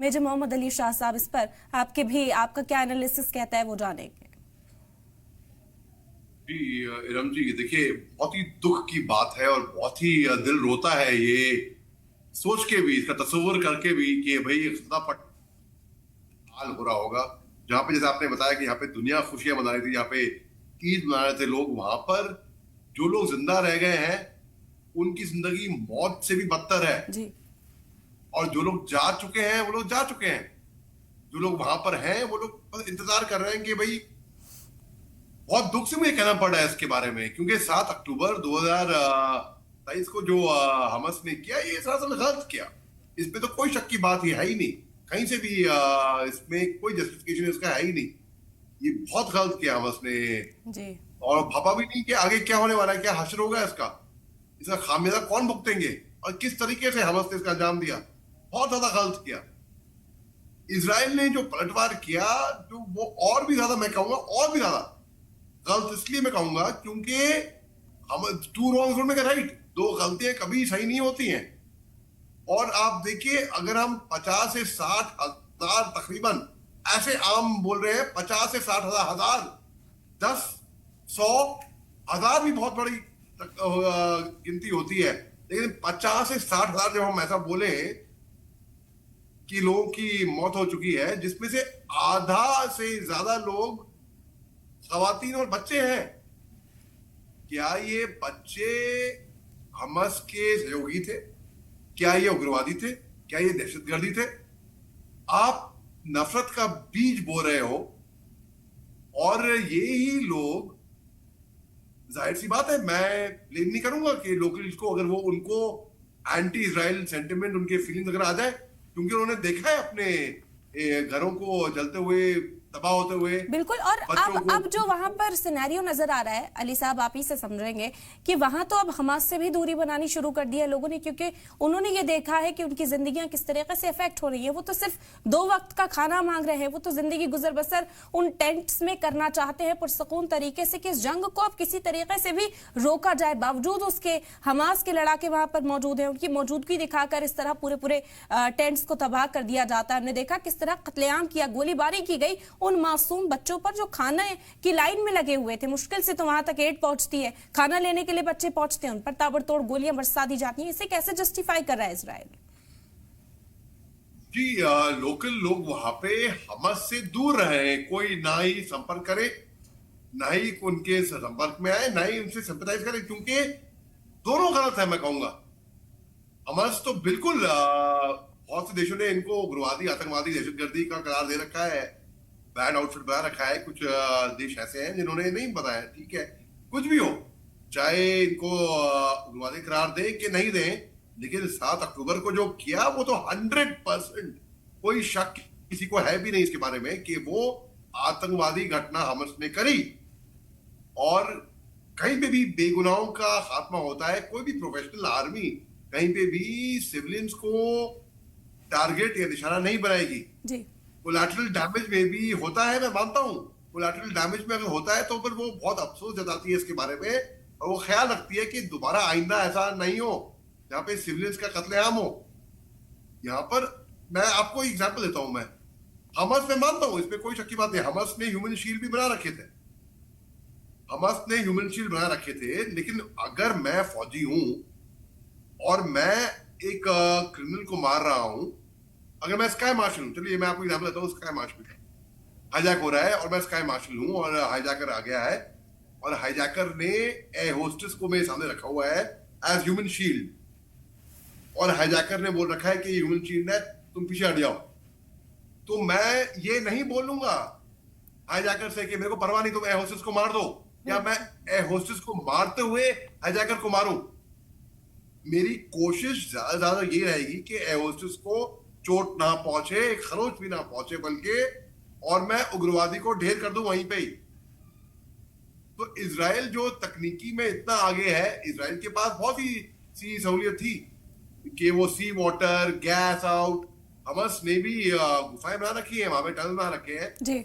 Major Mohammad Ali Shah साहब, इस पर आपका क्या एनालिसिस कहता है वो जानेंगे। जी इरम जी, देखिए बहुत ही दुख की बात है और बहुत ही दिल रोता है ये सोच के भी, इसका तस्वुर करके भी कि भाई इतना हाल हो रहा होगा जहां पे, जैसे आपने बताया कि यहाँ पे दुनिया खुशियां मना रही थी, यहाँ पे ईद मना रहे थे लोग, वहां पर जो लोग जिंदा रह गए हैं उनकी जिंदगी मौत से भी बदतर है। जी और जो लोग जा चुके हैं वो लोग जा चुके हैं, जो लोग वहां पर हैं वो लोग बस इंतजार कर रहे हैं कि भाई, बहुत दुख से मुझे कहना पड़ रहा है इसके बारे में, क्योंकि 7 अक्टूबर 2023 को जो हमस ने किया, ये सरासर गलत किया। इसमें तो कोई शक की बात ही है ही नहीं, कहीं से भी इसमें कोई जस्टिफिकेशन इसका है ही नहीं। ये बहुत गलत किया हमस ने। जी और भापा भी नहीं कि आगे क्या होने वाला है, क्या हश्र होगा इसका, इसका खामियाजा कौन भुगतेंगे और किस तरीके से हमस ने इसका अंजाम दिया। बहुत ज्यादा गलत किया। इसराइल ने जो पलटवार किया, जो वो और भी ज्यादा, मैं कहूंगा और भी ज्यादा गलत इसलिए मैं कहूंगा क्योंकि हम two wrongs don't make a right, दो गलतियां कभी सही नहीं होती हैं। और आप देखिए, अगर हम 50 से 60 हजार तकरीबन, ऐसे आम बोल रहे हैं 50 से 60 हजार, 10, 100, 1000 भी बहुत बड़ी गिनती होती है, लेकिन 50 से 60 हजार जब हम ऐसा बोले कि लोगों की मौत हो चुकी है, जिसमें से आधा से ज्यादा लोग खवातीन और बच्चे हैं। क्या ये बच्चे हमस के सहयोगी थे? क्या ये उग्रवादी थे? क्या ये दहशतगर्दी थे? आप नफरत का बीज बो रहे हो, और ये ही लोग, जाहिर सी बात है, मैं ब्लेम नहीं करूंगा कि लोकल्स को, अगर वो उनको एंटी इजराइल सेंटिमेंट, उनके फीलिंग्स अगर आ जाए, क्योंकि उन्होंने देखा है अपने घरों को जलते हुए, तबाह होते हुए, बिल्कुल। और अब जो वहां को। पर सिनेरियो नजर आ रहा है, अली साहब आप ही से समझेंगे कि वहां तो अब हमास से भी दूरी बनानी शुरू कर दी है लोगों ने, क्योंकि उन्होंने ये देखा है कि उनकी जिंदगियां किस तरीके से इफेक्ट हो रही है। वो तो सिर्फ 2 वक्त का खाना मांग रहे हैं, वो तो जिंदगी गुजर बसर उन टेंट्स में करना चाहते हैं पुरसकून तरीके से, कि इस जंग को अब किसी तरीके से भी रोका जाए। बावजूद उसके हमास के लड़ाके वहां पर मौजूद हैं, उनकी मौजूदगी दिखाकर इस तरह पूरे पूरे टेंट्स को तबाह कर दिया जाता है। हमने देखा किस तरह कत्लेआम किया, गोलीबारी की गई उन मासूम बच्चों पर जो खाने की लाइन में लगे हुए थे। मुश्किल से तो वहां तक एड पहुंचती है, खाना लेने के लिए बच्चे पहुंचते हैं, उन पर ताबड़तोड़ गोलियां बरसा दी जाती हैं। इसे कैसे जस्टिफाई कर रहा है इजराइल? जी लोकल लोग वहां पे हमस से दूर रहे, कोई ना ही संपर्क करे, ना ही उनके संपर्क में आए, ना ही उनसे सिंपैथाइज करे, क्योंकि दोनों गलत है। मैं कहूंगा हमस तो बिल्कुल, बहुत से देशों ने इनको उग्रवादी, आतंकवादी, दहशतगर्दी का करार दे रखा है, बैड आउटफिट बना रखा है। कुछ देश ऐसे हैं जिन्होंने नहीं बताया, ठीक है, कुछ भी हो, चाहे इनको उग्रवादी करार दें कि नहीं दें, लेकिन 7 अक्टूबर को जो किया वो तो 100% कोई शक किसी को है भी नहीं इसके बारे में कि वो आतंकवादी घटना हमस ने करी। और कहीं पे भी बेगुनाहों का खात्मा होता है, कोई भी प्रोफेशनल आर्मी कहीं पे भी सिविलियंस को टारगेट या निशाना नहीं बनाएगी। जी कोलैटरल डैमेज में भी होता है, मैं मानता हूं, कोलैटरल डैमेज में अगर होता है तो फिर वो बहुत अफसोस जताती है इसके बारे में, और वो ख्याल रखती है कि दोबारा आइंदा ऐसा नहीं हो जहां पे सिविलियंस का कत्लेआम हो। यहां पर मैं आपको एग्जांपल देता हूं, मैं हमस में मानता हूं, इसमें कोई शक की बात नहीं, हमस ने ह्यूमन शील्ड भी बना रखे थे, हमस ने ह्यूमन शील्ड बना रखे थे। लेकिन अगर मैं फौजी हूं और मैं एक क्रिमिनल को मार रहा हूं, अगर मैं स्काई मार्शल हूं, चलिए मैं आपको एग्जांपल देता हूं, स्काई मार्शल का हाईजैक हो रहा है और मैं स्काई मार्शल हूं और हाईजैकर आ गया है, और हाईजैकर ने एयर होस्टेस को मेरे सामने रखा हुआ है एज ह्यूमन शील्ड, और हाईजैकर ने बोल रखा है कि ह्यूमन शील्ड है, तुम पीछे हट जाओ। तो मैं ये नहीं बोलूंगा हाईजैकर से कि मेरे को परवाह नहीं, तुम एयर होस्टेस को मार दो, या मैं एयर होस्टेस को मारते हुए हाईजैकर को मारूं। मेरी कोशिश ज्यादा ज्यादा ये रहेगी कि एयर होस्टेस को चोट ना पहुंचे, खरोच भी ना पहुंचे, बल्कि और मैं उग्रवादी को ढेर कर दूं वहीं पे ही। तो इजराइल जो तकनीकी में इतना आगे है, इजराइल के पास बहुत ही सी सहूलियत थी कि वो सी वाटर, गैस आउट, हमस ने भी गुफाएं बना रखी है, वहां पे टनल बना रखे हैं जी।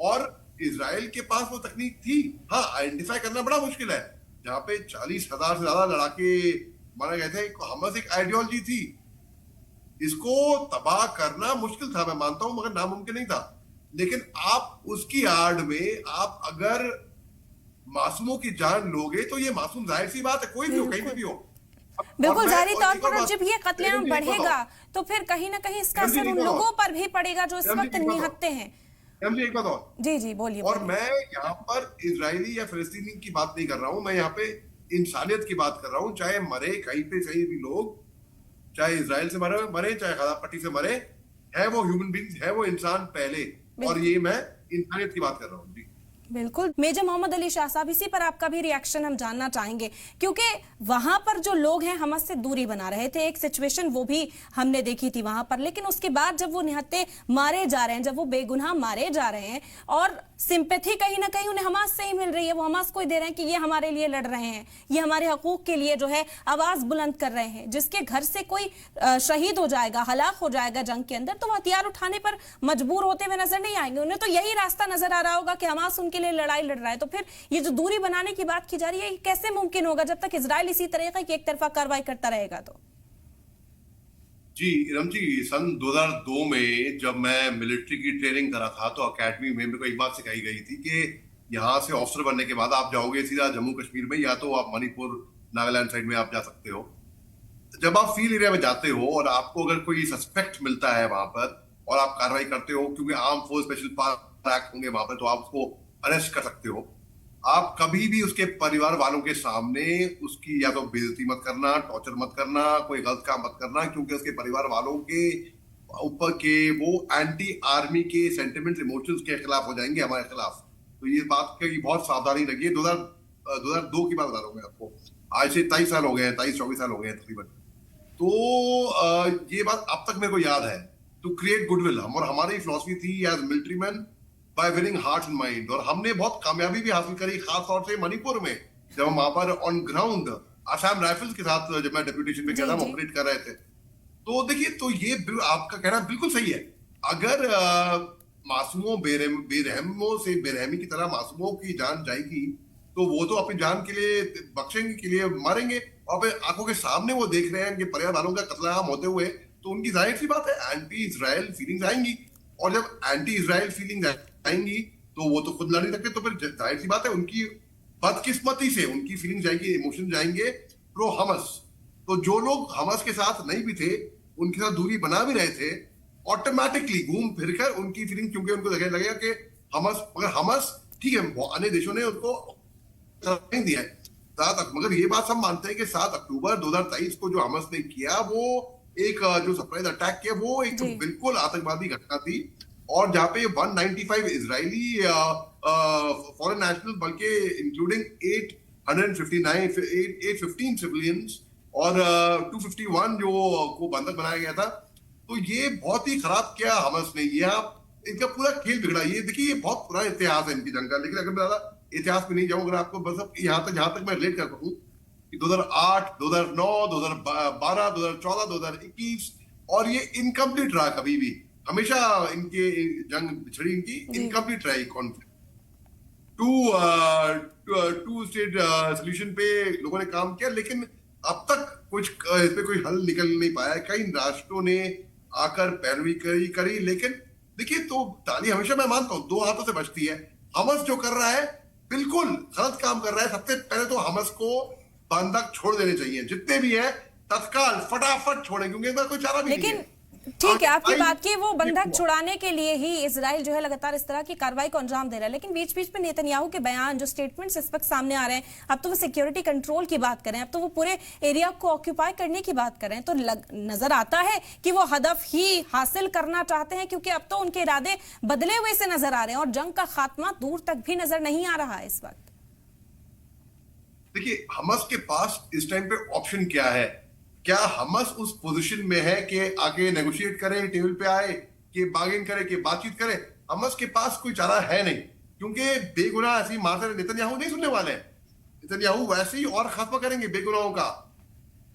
और इजराइल के पास वो तकनीक थी। हाँ, आइडेंटिफाई करना बड़ा मुश्किल है, जहां पे 40,000 से ज्यादा लड़ाके मारे गए थे। हमस एक आइडियोलॉजी थी, इसको तबाह करना मुश्किल था, मैं मानता हूं, मगर नामुमकिन नहीं था। लेकिन आप उसकी आड़ में आप अगर मासूमों की जान लोगे तो ये मासूम, जाहिर सी बात है, कोई भी हो, कहीं बिल्कुल भी हो। और बिल्कुल, मैं जाहिर और तौर एक और पर बात, जब ये कत्लेआम मैडम जी एक बात और, बढ़ेगा तो फिर कहीं ना कहीं इसका मैडम जी असर एक उन बात और, लोगों पर भी पड़ेगा जो इस मैडम जी वक्त एक बात और, निहत्ते हैं। मैडम जी एक बात और। जी जी, बोलिए और बोलिए। मैं यहाँ पर इजरायली या फिलिस्तीनी की बात नहीं कर रहा हूं, मैं यहाँ पे इंसानियत की बात कर रहा हूं। चाहे मरे कहीं पे कहीं भी लोग, चाहे इसराइल से मरे मरे चाहे गाजा पट्टी से मरे, है वो ह्यूमन बींग्स, है वो इंसान पहले। और बिल्कुल ये मैं इंसानियत की बात कर रहा हूँ जी। बिल्कुल, मेजर मोहम्मद अली शाह साहब, इसी पर आपका भी रिएक्शन हम जानना चाहेंगे, क्योंकि वहां पर जो लोग हैं हमास से दूरी बना रहे थे, एक सिचुएशन वो भी हमने देखी थी वहां पर, लेकिन उसके बाद जब वो निहत्ते मारे जा रहे हैं, जब वो बेगुनाह मारे जा रहे हैं और सिंपैथी कहीं ना कहीं उन्हें हमास से ही मिल रही है, वो हमास को ही दे रहे हैं कि ये हमारे लिए लड़ रहे हैं, ये हमारे हकूक के लिए जो है आवाज बुलंद कर रहे हैं। जिसके घर से कोई शहीद हो जाएगा, हलाक हो जाएगा जंग के अंदर, तो वो हथियार उठाने पर मजबूर होते हुए नजर नहीं आएंगे। उन्हें तो यही रास्ता नजर आ रहा होगा कि हमास उनके लिए लड़ाई लड़ रहा है। तो फिर ये जो दूरी बनाने की बात की जा रही है, ये कैसे मुमकिन होगा जब तक इजराइल इसी तरीके की एक तरफा कार्रवाई करता रहेगा? तो जी इरम जी, सन 2002 में जब मैं मिलिट्री की ट्रेनिंग करा था तो अकेडमी में मेरे को एक बात सिखाई गई थी कि यहाँ से ऑफिसर बनने के बाद आप जाओगे सीधा जम्मू कश्मीर में, या तो आप मणिपुर नागालैंड साइड में आप जा सकते हो। जब आप फील्ड एरिया में जाते हो और आपको अगर कोई सस्पेक्ट मिलता है वहां पर और आप कार्रवाई करते हो, क्योंकि arm force special power act होंगे वहां पर, तो आप उसको अरेस्ट कर सकते हो। आप कभी भी उसके परिवार वालों के सामने उसकी या तो बेइज्जती मत करना, टॉर्चर मत करना, कोई गलत काम मत करना, क्योंकि उसके परिवार वालों के ऊपर के वो एंटी आर्मी के सेंटिमेंट्स, इमोशंस के खिलाफ हो जाएंगे, हमारे खिलाफ। तो ये बात की बहुत सावधानी रखिए। 2002 की बात बता रहा हूँ मैं आपको, आज से 23 साल हो गए हैं, 23-24 साल हो गए हैं तकरीबन। तो ये बात अब तक मेरे को याद है। टू क्रिएट गुडविल, हम और हमारी फिलॉसफी थी as military man, by winning heart and mind. और हमने बहुत कामयाबी भी हासिल करी, खासतौर से मणिपुर में, जब हम वहां पर ऑन ग्राउंड असम राइफल्स के साथ जब मैं डेप्यूटेशन में गया था, ऑपरेट कर रहे थे। तो देखिए, तो ये आपका कहना बिल्कुल सही है। अगर मासूमों बेरहमों से बेरहमी की तरह मासूमों की जान जाएगी, तो वो तो अपनी जान के लिए बख्शेंगे, के लिए मारेंगे, और फिर आंखों के सामने वो देख रहे हैं उनके परिवार वालों का कत्लेआम होते हुए, तो उनकी जाहिर सी बात है एंटी इजराइल फीलिंग्स आएंगी। और जब एंटी इजराइल फीलिंग्स आएंगी तो वो तो खुद लड़ नहीं सकते, तो फिर जाहिर सी बात है उनकी बदकिस्मती से उनकी फीलिंग्स जाएंगी, इमोशन जाएंगे प्रो हमस। तो जो लोग हमस के साथ नहीं भी थे, उनके साथ दूरी बना भी रहे थे, ऑटोमेटिकली घूम फिर कर उनकी फीलिंग, क्योंकि उनको लगेगा कि हमस, मगर हमस ठीक है, अन्य देशों ने उनको नहीं दिया है 7, मगर ये बात सब मानते हैं कि 7 अक्टूबर 2023 को जो हमस ने किया, वो एक जो सरप्राइज अटैक किया, वो एक बिल्कुल आतंकवादी घटना थी। और जहां पे 195 इजरायली फॉरेन नेशनल, बल्कि इंक्लूडिंग 815 सिविलियंस और 251 जो को बंधक बनाया गया था। तो ये बहुत ही खराब किया हमस ने, ये इनका पूरा खेल बिगड़ा। ये देखिए, ये बहुत पुराना इतिहास है इनकी जंग का। लेकिन अगर मैं इतिहास में नहीं जाऊं, अगर आपको बस जहां तक मैं रिलेट कर सकूं कि 2008, 2009, 2012, 2014, 2021, और ये इनकम्प्लीट रहा। कभी भी हमेशा इनके जंग बिछड़ी, इनकी इनकम्प्लीट रहा कॉन्फ्लिक्ट। टू स्टेट सोल्यूशन पे लोगों ने काम किया, लेकिन अब तक कुछ इस पे कोई हल निकल नहीं पाया। कई राष्ट्रों ने आकर पैरवी करी, लेकिन देखिए, तो ताली हमेशा, मैं मानता हूं, 2 हाथों से बचती है। हमस जो कर रहा है बिल्कुल गलत काम कर रहा है। सबसे पहले तो हमस को बंधक छोड़ देने चाहिए, जितने भी है तत्काल फटाफट छोड़ें, क्योंकि इसमें कोई चारा भी नहीं है। ठीक है, आपकी बात की, वो बंधक छुड़ाने के लिए ही इजराइल जो है लगातार इस तरह की कार्रवाई को अंजाम दे रहा है। लेकिन बीच बीच में नेतन्याहू के बयान, जो स्टेटमेंट्स इस वक्त सामने आ रहे हैं, अब तो वो सिक्योरिटी कंट्रोल की बात करें, अब तो वो पूरे एरिया को ऑक्यूपाई करने की बात करें, तो नजर आता है कि वो हदफ ही हासिल करना चाहते हैं, क्योंकि अब तो उनके इरादे बदले हुए से नजर आ रहे हैं और जंग का खात्मा दूर तक भी नजर नहीं आ रहा है इस वक्त। देखिए, हमस के पास इस टाइम पे ऑप्शन क्या है? क्या हमस उस पोजीशन में है कि आगे नेगोशिएट करे, टेबल पे आए, कि बार्गेन करे, कि बातचीत करे? हमस के पास कोई चारा है नहीं, क्योंकि बेगुनाह ऐसी मारते नेतन्याहू नहीं सुनने वाले हैं। नेतन्याहू वैसे ही और खात्मा करेंगे बेगुनाहों का,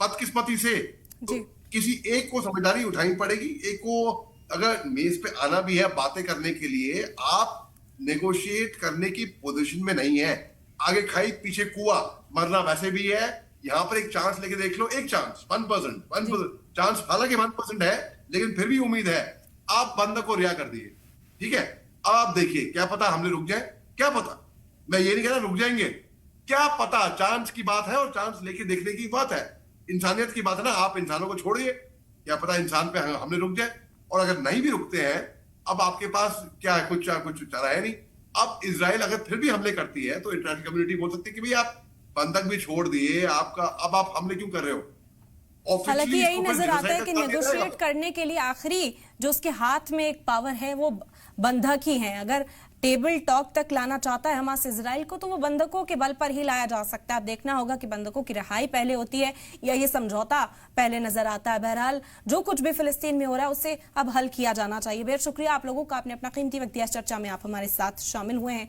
बदकिस्मती से। तो किसी एक को समझदारी उठानी पड़ेगी, एक को अगर मेज पे आना भी है बातें करने के लिए, आप नेगोशिएट करने की पोजीशन में नहीं है। आगे खाई पीछे कुआं, मरना वैसे भी है। यहां पर एक चांस लेके देख लो, एक चांस, 1% चांस, हालांकि 1% है, लेकिन फिर भी उम्मीद है। आप बंधक को रिहा कर दिए, ठीक है, अब आप देखिए, क्या पता हमले रुक जाए, क्या पता, मैं ये नहीं कह रहा रुक जाएंगे, क्या पता, चांस की बात है और चांस लेके देखने की बात है, इंसानियत की बात है ना। आप इंसानों को छोड़िए, क्या पता इंसान पे हमले रुक जाए, और अगर नहीं भी रुकते हैं, अब आपके पास क्या है, कुछ चारा है नहीं। अब इजराइल अगर फिर भी हमले करती है तो इंटरनेशनल कम्युनिटी बोल सकती है कि भाई आप बंधक भी छोड़ दिए, आपका अब आप हमले क्यों कर रहे हो। हालांकि यही इसको फिर नजर आता है genocide कि का साथ देना नेगोशिएट है। करने के लिए आखिरी जो उसके हाथ में एक पावर है वो बंधक ही है। अगर टेबल टॉक तक लाना चाहता है हमास इजराइल को, तो वो बंधकों के बल पर ही लाया जा सकता है। अब देखना होगा कि बंधकों की रिहाई पहले होती है या ये समझौता पहले नजर आता है। बहरहाल जो कुछ भी फिलिस्तीन में हो रहा है उसे अब हल किया जाना चाहिए। बेहद शुक्रिया आप लोगों का, आपने अपना कीमती वक्त दिया। चर्चा में आप हमारे साथ शामिल हुए हैं।